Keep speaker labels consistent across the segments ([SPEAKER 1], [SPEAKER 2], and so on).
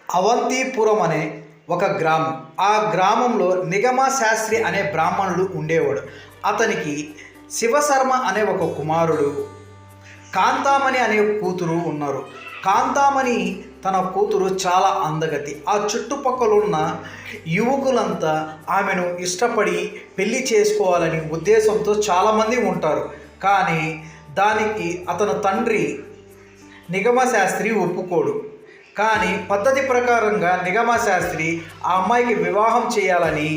[SPEAKER 1] అవంతిపురం అనే ఒక గ్రామం. ఆ గ్రామంలో నిగమ శాస్త్రి అనే బ్రాహ్మణుడు ఉండేవాడు. అతనికి శివశర్మ అనే ఒక కుమారుడు, కాంతామణి అనే కూతురు ఉన్నారు. కాంతామణి తన కూతురు చాలా అందగతి. ఆ చుట్టుపక్కలున్న యువకులంతా ఆమెను ఇష్టపడి పెళ్లి చేసుకోవాలని ఉద్దేశంతో చాలామంది ఉంటారు. కానీ దానికి అతని తండ్రి నిగమ శాస్త్రి ఒప్పుకోడు. కానీ పద్ధతి ప్రకారంగా నిగమ శాస్త్రి ఆ అమ్మాయికి వివాహం చేయాలని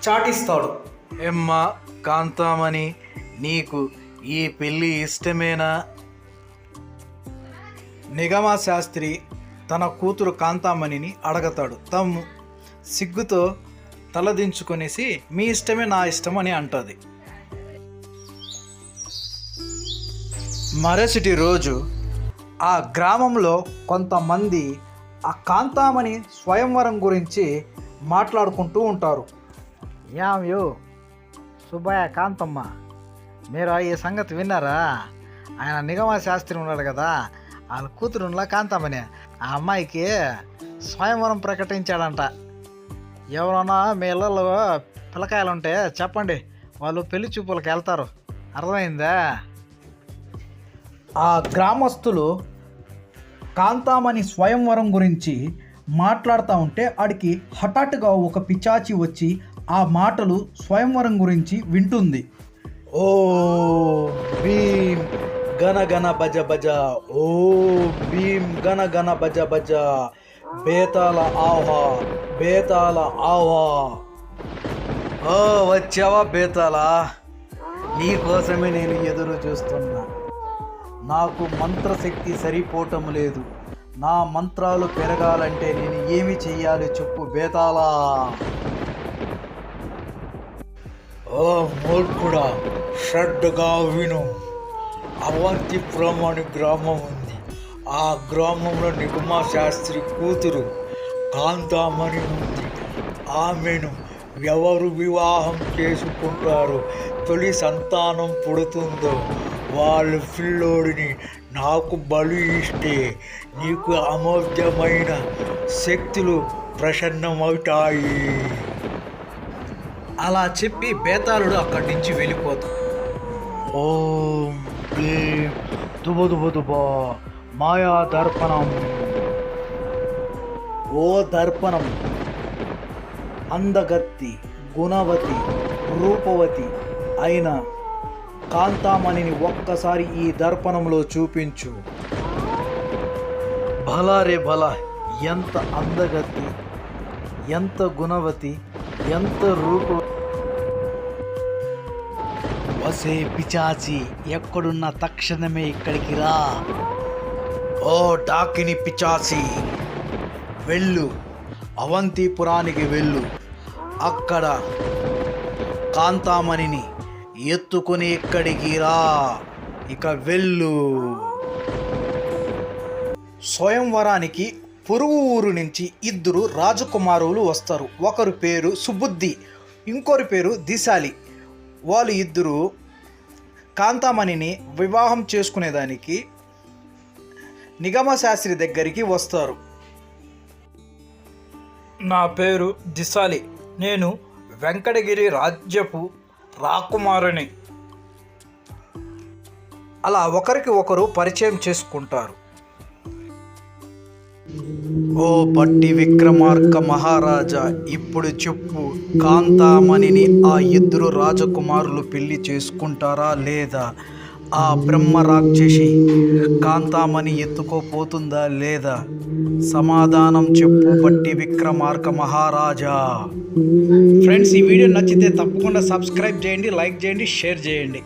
[SPEAKER 1] చాటిస్తాడు.
[SPEAKER 2] ఎమ్మా కాంతామణి, నీకు ఈ పెళ్ళి ఇష్టమేనా?
[SPEAKER 1] నిగమ శాస్త్రి తన కూతురు కాంతామణిని అడగతాడు. తమ్ము సిగ్గుతో తలదించుకొనేసి మీ ఇష్టమే నా ఇష్టం అని అంటుంది. మరుసటి రోజు ఆ గ్రామంలో కొంతమంది ఆ కాంతామణి స్వయంవరం గురించి మాట్లాడుకుంటూ ఉంటారు.
[SPEAKER 3] యామయో సుబ్బయ్య, కాంతమ్మ, మీరు ఈ సంగతి విన్నారా? ఆయన నిగమ శాస్త్రి ఉన్నాడు కదా, వాళ్ళ కూతురులా కాంతమ్మని, ఆ అమ్మాయికి స్వయంవరం ప్రకటించాడంట. ఎవరన్నా మీ ఇళ్ళలో పిల్లకాయలు ఉంటే చెప్పండి, వాళ్ళు పెళ్లి చూపులకు వెళ్తారు. అర్థమైందా?
[SPEAKER 1] ఆ గ్రామస్తులు కాంతామణి స్వయంవరం గురించి మాట్లాడుతూ ఉంటే ఆడికి హఠాత్తుగా ఒక పిచాచి వచ్చి ఆ మాటలు స్వయంవరం గురించి వింటుంది. ఓ భీం గణ గణ భజ భజ, ఓ భీం గణ గణ భజ భజ, బేతాళ ఆహా బేతాళ ఆహా.
[SPEAKER 2] ఓ వచ్చావా బేతాళ? నీకోసమే నేను ఎదురు చూస్తున్నా.
[SPEAKER 1] నాకు మంత్రశక్తి సరిపోవటం లేదు. నా మంత్రాలు పెరగాలంటే నేను ఏమి చెయ్యాలి చెప్పు బేతాళా.
[SPEAKER 4] ఓ మూర్ఖుడా, శ్రద్ధగా విను. అవంతిపురం అని గ్రామం ఉంది. ఆ గ్రామంలో నిగమ శాస్త్రి కూతురు కాంతామణి ఉంది. ఆమెను ఎవరు వివాహం చేసుకుంటారో, తొలి సంతానం పుడుతుందో వాళ్ళ పిల్లోడిని నాకు బలి ఇస్తే నీకు అమోఘమైన శక్తులు ప్రసన్నమవుతాయి.
[SPEAKER 1] అలా చెప్పి బేతాళుడు అక్కడి నుంచి వెళ్ళిపోతాడు.
[SPEAKER 4] ఓం భీం దుబ దుబ దుబ మాయా దర్పణం.
[SPEAKER 1] ఓ దర్పణం, అందగత్తి, గుణవతి, రూపవతి అయిన కాంతామణిని ఒక్కసారి ఈ దర్పణంలో చూపించు.
[SPEAKER 2] భలారే భల, ఎంత అందగతి, ఎంత గుణవతి, ఎంత రూప.
[SPEAKER 1] వసే పిచాచి, ఎక్కడున్న తక్షణమే ఇక్కడికి రా. ఓ డాకిని పిచాచి, వెళ్ళు, అవంతిపురానికి వెళ్ళు. అక్కడ కాంతామణిని ఎత్తుకుని ఇక్కడికి రా. ఇక వెళ్ళు. స్వయంవరానికి పొరుగు ఊరు నుంచి ఇద్దరు రాజకుమారులు వస్తారు. ఒకరి పేరు సుబుద్ధి, ఇంకొరి పేరు దిశాలి. వాళ్ళు ఇద్దరు కాంతామణిని వివాహం చేసుకునేదానికి నిగమ శాస్త్రి దగ్గరికి వస్తారు. నా పేరు దిశాలి, నేను వెంకటగిరి రాజ్యపు రాకుమారుని. అలా ఒకరికి ఒకరు పరిచయం చేసుకుంటారు.
[SPEAKER 2] ఓ పట్టి విక్రమార్క మహారాజా, ఇప్పుడు చెప్పు, కాంతామణిని ఆ ఇద్దరు రాజకుమారులు పెళ్లి చేసుకుంటారా లేదా? ఆ బ్రహ్మ రాక్షసి కాంతామణి ఎత్తుకోపోతుందా లేదా? సమాధానం చెప్పు పట్టి విక్రమార్క మహారాజా.
[SPEAKER 1] ఫ్రెండ్స్, ఈ వీడియో నచ్చితే తప్పకుండా సబ్స్క్రైబ్ చేయండి, లైక్ చేయండి, షేర్ చేయండి.